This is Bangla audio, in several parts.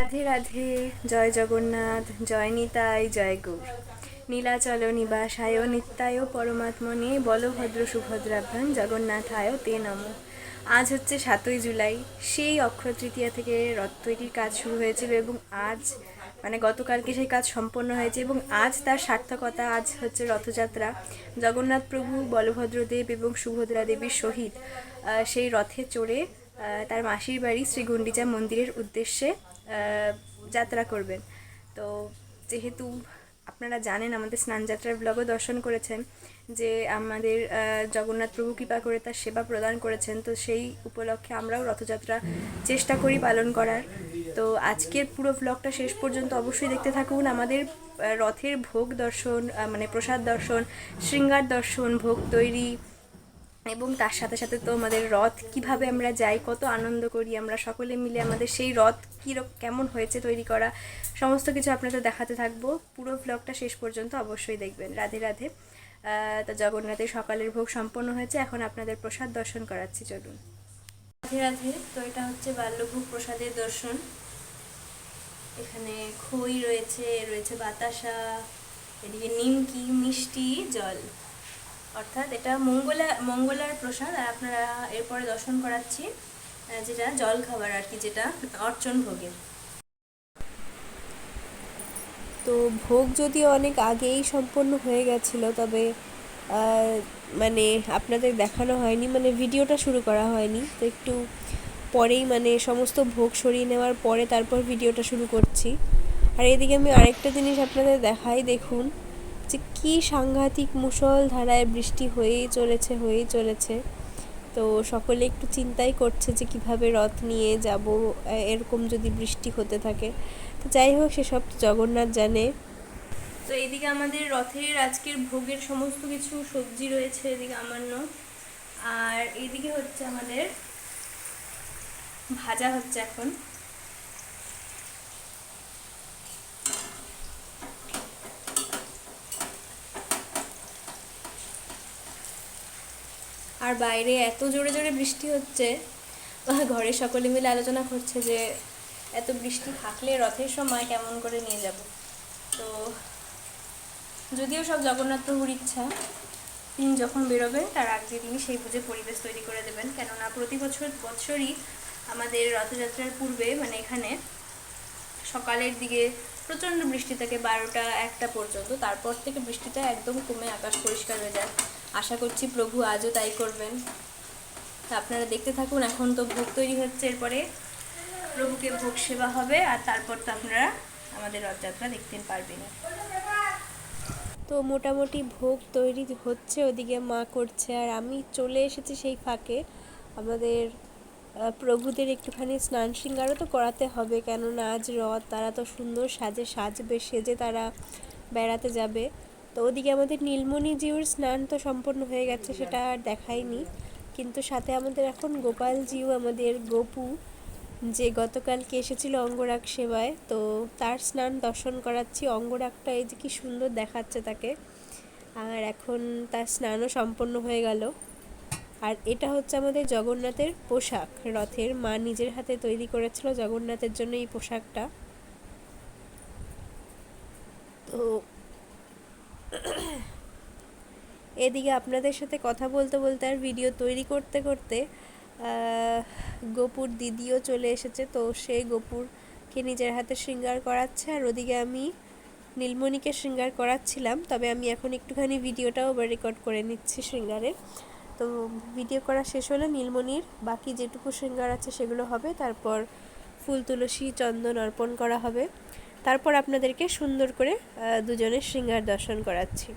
রাধে রাধে। জয় জগন্নাথ, জয় নিতাই, জয় গৌর। নীলাচল নিবাসায় নিত্যায় পরমাত্মনে বলভদ্র সুভদ্রাভ্যাং জগন্নাথায় তে নমঃ। আজ হচ্ছে 7ই জুলাই। সেই অক্ষয় তৃতীয়া থেকে রথ তৈরির কাজ শুরু হয়েছিল এবং আজ মানে গতকালকে সেই কাজ সম্পন্ন হয়েছে এবং আজ তার সার্থকতা। আজ হচ্ছে রথযাত্রা। জগন্নাথ প্রভু বলভদ্রদেব এবং সুভদ্রা দেবীর সহিত সেই রথে চড়ে তার মাসির বাড়ি শ্রীগুন্ডিচা মন্দিরের উদ্দেশ্যে যাত্রা করবেন। তো যেহেতু আপনারা জানেন, আমাদের স্নানযাত্রার ব্লগও দর্শন করেছেন যে আমাদের জগন্নাথ প্রভু কৃপা করে তার সেবা প্রদান করেছেন, তো সেই উপলক্ষে আমরাও রথযাত্রা চেষ্টা করি পালন করার। তো আজকের পুরো ব্লগটা শেষ পর্যন্ত অবশ্যই দেখতে থাকুন। আমাদের রথের ভোগ দর্শন, মানে প্রসাদ দর্শন, শৃঙ্গার দর্শন, ভোগ তৈরি এবং তার সাথে সাথে তো আমাদের রথ কিভাবে আমরা যাই, কত আনন্দ করি আমরা সকলে মিলে, আমাদের সেই রথ কেমন হয়েছে তৈরি করা, সমস্ত কিছু আপনাদের দেখাতে থাকবো। পুরো ব্লগটা শেষ পর্যন্ত অবশ্যই দেখবেন। রাধে রাধে। তো জগন্নাথের সকালের ভোগ সম্পন্ন হয়েছে, এখন আপনাদের প্রসাদ দর্শন করাচ্ছি, চলুন। রাধে রাধে। তো এটা হচ্ছে বাল্যভোগ প্রসাদের দর্শন। এখানে খই রয়েছে, রয়েছে বাতাসা, এদিকে নিমকি, মিষ্টি, জল, অর্থাৎ এটা মঙ্গলার প্রসাদ। আর আপনারা এরপরে দর্শন করাচ্ছি যেটা জল খাবার আর কি, যেটা অর্চন ভোগের। তো ভোগ যদিও অনেক আগেই সম্পন্ন হয়ে গেছিলো, তবে মানে আপনাদের দেখানো হয়নি, মানে ভিডিওটা শুরু করা হয়নি। তো একটু পরেই মানে সমস্ত ভোগ সরিয়ে নেওয়ার পরে তারপর ভিডিওটা শুরু করছি। আর এদিকে আমি আরেকটা জিনিস আপনাদের দেখাই, দেখুন যে কী সাংঘাতিক মুষলধারায় বৃষ্টি হয়েই চলেছে। তো সকলে একটু চিন্তাই করছে যে কিভাবে রথ নিয়ে যাব এরকম যদি বৃষ্টি হতে থাকে। তো যাই হোক, সেসব জগন্নাথ জানে। তো এইদিকে আমাদের রথের আজকের ভোগের সমস্ত কিছু সবজি রয়েছে, এদিকে আমান্য, আর এইদিকে হচ্ছে আমাদের ভাজা হচ্ছে এখন। আর বাইরে এত জোরে জোরে বৃষ্টি হচ্ছে, ঘরে সকলে মিলে আলোচনা করছে যে এত বৃষ্টি থাকলে রথের সময় কেমন করে নিয়ে যাব। তো যদিও সব জগন্নাথ প্রভুর ইচ্ছা, তিনি যখন বেরোবেন তার আগে তিনি সেই বুঝে পরিবেশ তৈরি করে দেবেন। কেননা প্রতি বছরই আমাদের রথযাত্রার পূর্বে মানে এখানে সকালের দিকে প্রচণ্ড বৃষ্টি থাকে, 12টা 1টা পর্যন্ত। তারপর থেকে বৃষ্টিটা একদম কমে আকাশ পরিষ্কার হয়ে যায়। আশা করছি প্রভু আজও তাই করবেন। তা আপনারা দেখতে থাকুন। এখন তো ভোগ তৈরি হচ্ছে, এরপরে প্রভুকে ভোগ সেবা হবে, আর তারপর তো আপনারা আমাদের রথযাত্রা দেখতে পারবেন। তো মোটামুটি ভোগ তৈরি হচ্ছে, ওদিকে মা করছে, আর আমি চলে এসেছি সেই ফাঁকে। আমাদের প্রভুদের একটুখানি স্নান শৃঙ্গারও তো করাতে হবে, কেননা আজ রথ, তারা তো সুন্দর সাজবে, সেজে তারা বেড়াতে যাবে। তো ওদিকে আমাদের নীলমণিজিউর স্নান তো সম্পন্ন হয়ে গেছে, সেটা আর দেখাইনি। কিন্তু সাথে আমাদের এখন গোপালজিউ, আমাদের গোপু, যে গতকালকে এসেছিল অঙ্গরাগ সেবায়, তো তার স্নান দর্শন করাচ্ছি। অঙ্গরাগটা এই যে কি সুন্দর দেখাচ্ছে তাকে, আর এখন তার স্নানও সম্পন্ন হয়ে গেল। আর এটা হচ্ছে আমাদের জগন্নাথের পোশাক, রথের মা নিজের হাতে তৈরি করেছিল জগন্নাথের জন্য এই পোশাকটা। তো এদিকে আপনাদের সাথে কথা বলতে বলতে আর ভিডিও তৈরি করতে করতে গোপুর দিদিও চলে এসেছে। তো সেই গোপুরকে নিজের হাতে শৃঙ্গার করাচ্ছে, আর ওদিকে আমি নীলমণিকে শৃঙ্গার করাচ্ছিলাম। তবে আমি এখন একটুখানি ভিডিওটাও রেকর্ড করে নিচ্ছি শৃঙ্গারের। তো ভিডিও করা শেষ হলে নীলমণির বাকি যেটুকু শৃঙ্গার আছে সেগুলো হবে, তারপর ফুল তুলসী চন্দন অর্পণ করা হবে, তারপর আপনাদেরকে সুন্দর করে দুজনের শৃঙ্গার দর্শন করাচ্ছি।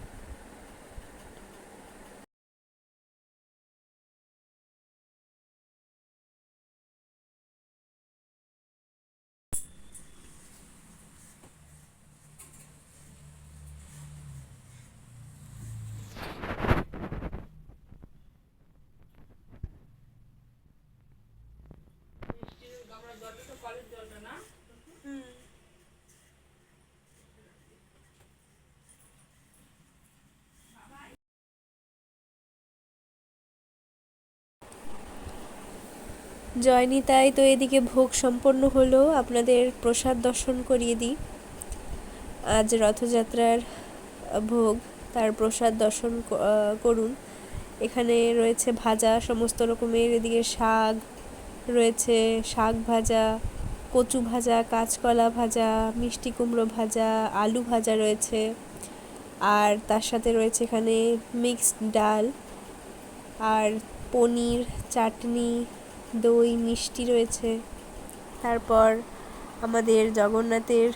জয় নিতাই। তো এদিকে ভোগ সম্পন্ন হলো, আপনাদের প্রসাদ দর্শন করিয়ে দিই। আজ রথযাত্রার ভোগ, তার প্রসাদ দর্শন করুন। এখানে রয়েছে ভাজা সমস্ত রকমের, এদিকে শাক রয়েছে, শাক ভাজা, কচু ভাজা, কাঁচকলা ভাজা, মিষ্টি কুমড়ো ভাজা, আলু ভাজা রয়েছে, আর তার সাথে রয়েছে এখানে মিক্সড ডাল আর পনির, চাটনি, দই, মিষ্টি রয়েছে। তারপর আমাদের জগন্নাথের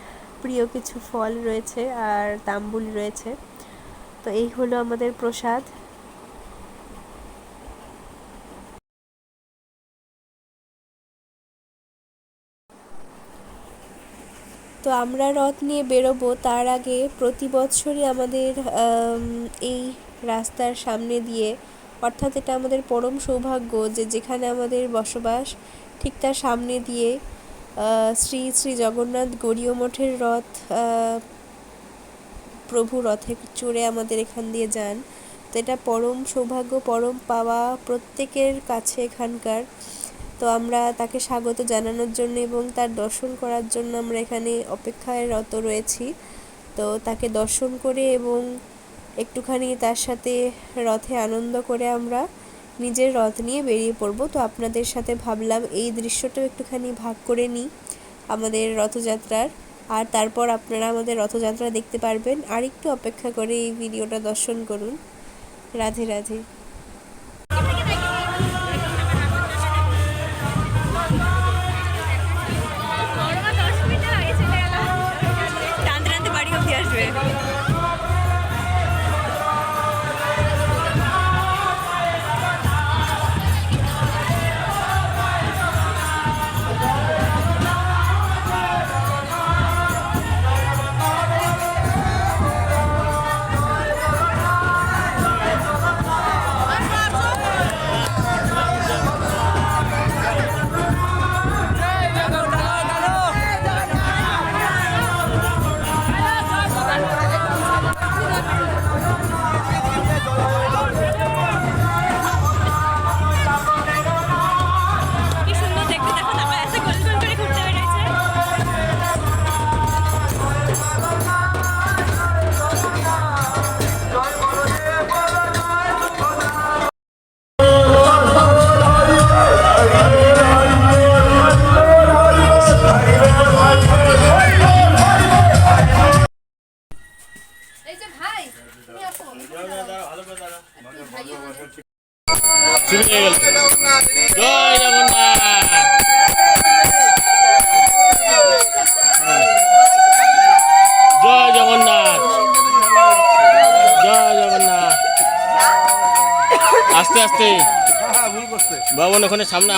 প্রিয় কিছু ফল রয়েছে আর তাম্বুল রয়েছে। তো এই হলো আমাদের প্রসাদ। তো আমরা রথ নিয়ে বেরোবো, তার আগে প্রতি বছরই আমাদের এই রাস্তার সামনে দিয়ে, অর্থাৎ এটা আমাদের পরম সৌভাগ্য যে যেখানে আমাদের বসবাস ঠিক তার সামনে দিয়ে শ্রী শ্রী জগন্নাথ গড়ীয় মঠের রথ, প্রভু রথে চড়ে আমাদের এখান দিয়ে যান। তো এটা পরম সৌভাগ্য, পরম পাওয়া প্রত্যেকের কাছে এখানকার। তো আমরা তাকে স্বাগত জানানোর জন্য এবং তার দর্শন করার জন্য আমরা এখানে অপেক্ষায় রত রয়েছি। তো তাকে দর্শন করে এবং একটুখানি তার সাথে রথে আনন্দ করে আমরা নিজের রথ নিয়ে বেরিয়ে পড়ব। তো আপনাদের সাথে ভাবলাম এই দৃশ্যটাও একটুখানি ভাগ করে নিই আমাদের রথযাত্রার, আর তারপর আপনারা আমাদের রথযাত্রা দেখতে পারবেন। আর একটু অপেক্ষা করে এই ভিডিওটা দর্শন করুন। রাধে রাধে। জয় জগন্নাথ, জয় জগন্নাথ, জয় জগন্নাথ। আস্তে আস্তে ভবন ওখানে সামনে।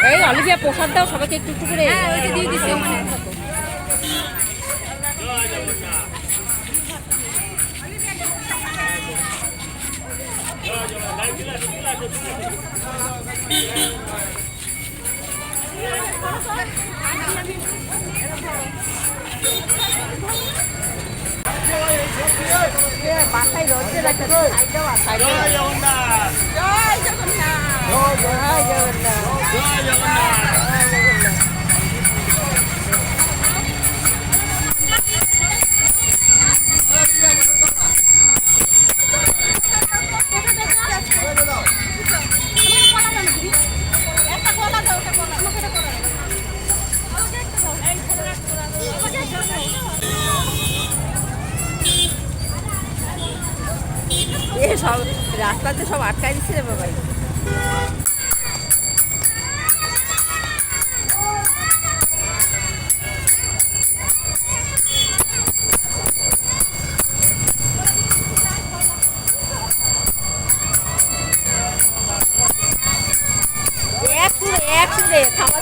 এই অলিভিয়া প্রসাদ দাও সবাইকে একটু একটু করে। ওইটা দিয়ে দিচ্ছি। বাসায় রয়েছে। জয় জগন্নাথ, জয় জগন্নাথ। জয় জগন্নাথ। জয় জগন্নাথ। এ সব রাস্তাতে সব আটকাই দিচ্ছে রে বাবাই। এক সুরে থামা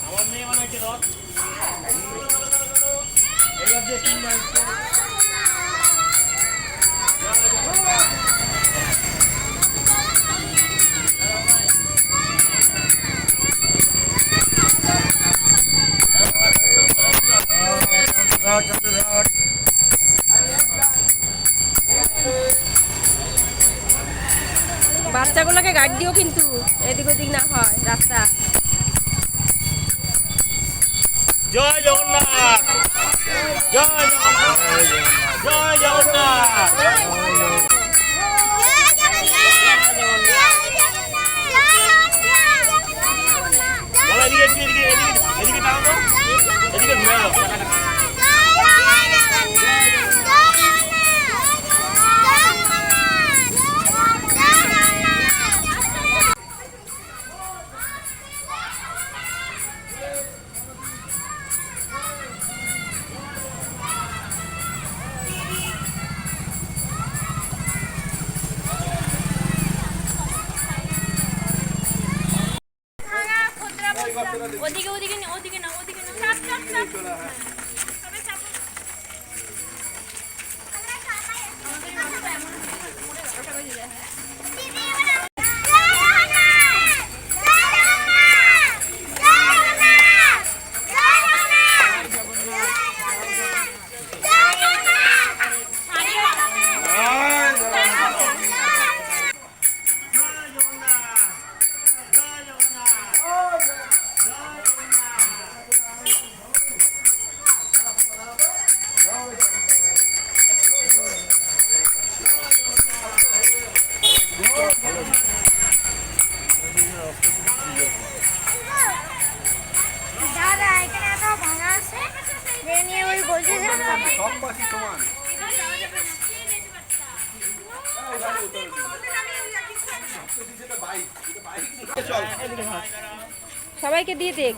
আমার মেয়ে মানে হচ্ছে রথ এবার যে তিনবার বাচ্চাগুলোকে গাইড দিও কিন্তু এদিক ওদিক না হয় রাস্তা। জয় জগন্নাথ। জয় জগন্নাথ। জয় জগন্নাথ। বাবা এদিকে এদিকে এদিকে এদিকে টানো তো, এদিকে ঘুরে যাও। ওদিকে ওদিকে ওদিকে না ওদিকে না চাপ চাপ চাপ সবাই চাপ দাদা এখানে এত ভাঙা আছে যে নিয়ে ওই বলছে যে সব পাশি সমান সবাইকে দিয়ে দেখ।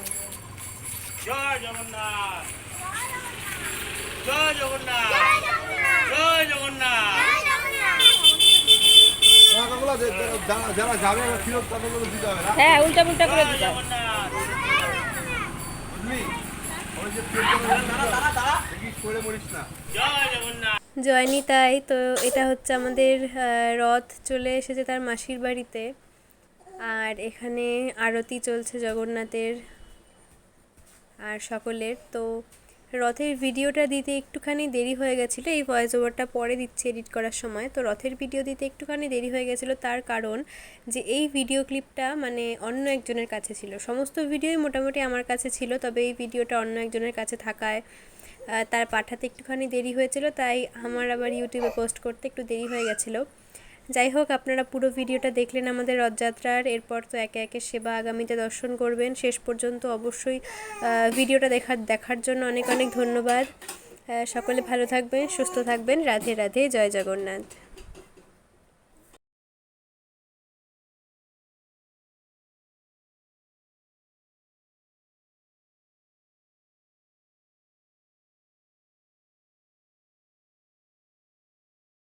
জয় জগন্নাথ। জয় জগন্নাথ। জয় জগন্নাথ। টাকাগুলো যারা যাবে ফিরত টাকাগুলো দিতে হবে না হ্যাঁ উল্টা পুল্টা করে জয় দিতে হবে। জগন্নাথ। বুঝলি ওই যে দেখিস করে মরিস না জয় জগন্নাথ। জয় নিতাই। তো এটা হচ্ছে আমাদের রথ চলে এসেছে তার মাসির বাড়িতে, আর এখানে আরতি চলছে জগন্নাথের আর সকলের। তো রথের ভিডিওটা দিতে একটুখানি দেরি হয়ে গেছিলো, এই ভয়েস ওভারটা পরে দিচ্ছি এডিট করার সময়। তো রথের ভিডিও দিতে একটুখানি দেরি হয়ে গেছিলো, তার কারণ যে এই ভিডিও ক্লিপটা মানে অন্য একজনের কাছে ছিল। সমস্ত ভিডিওই মোটামুটি আমার কাছে ছিল, তবে এই ভিডিওটা অন্য একজনের কাছে থাকায় তার পাঠাতে একটুখানি দেরি হয়েছিল, তাই আমার আবার ইউটিউবে পোস্ট করতে একটু দেরি হয়ে গেছিলো। যাই হোক, আপনারা পুরো ভিডিওটা দেখলেন আমাদের রথযাত্রার। এরপর তো একে একে সেবা আগামীতে দর্শন করবেন। শেষ পর্যন্ত অবশ্যই ভিডিওটা দেখার জন্য অনেক অনেক ধন্যবাদ। সকলে ভালো থাকবেন, সুস্থ থাকবেন। রাধে রাধে, জয় জগন্নাথ।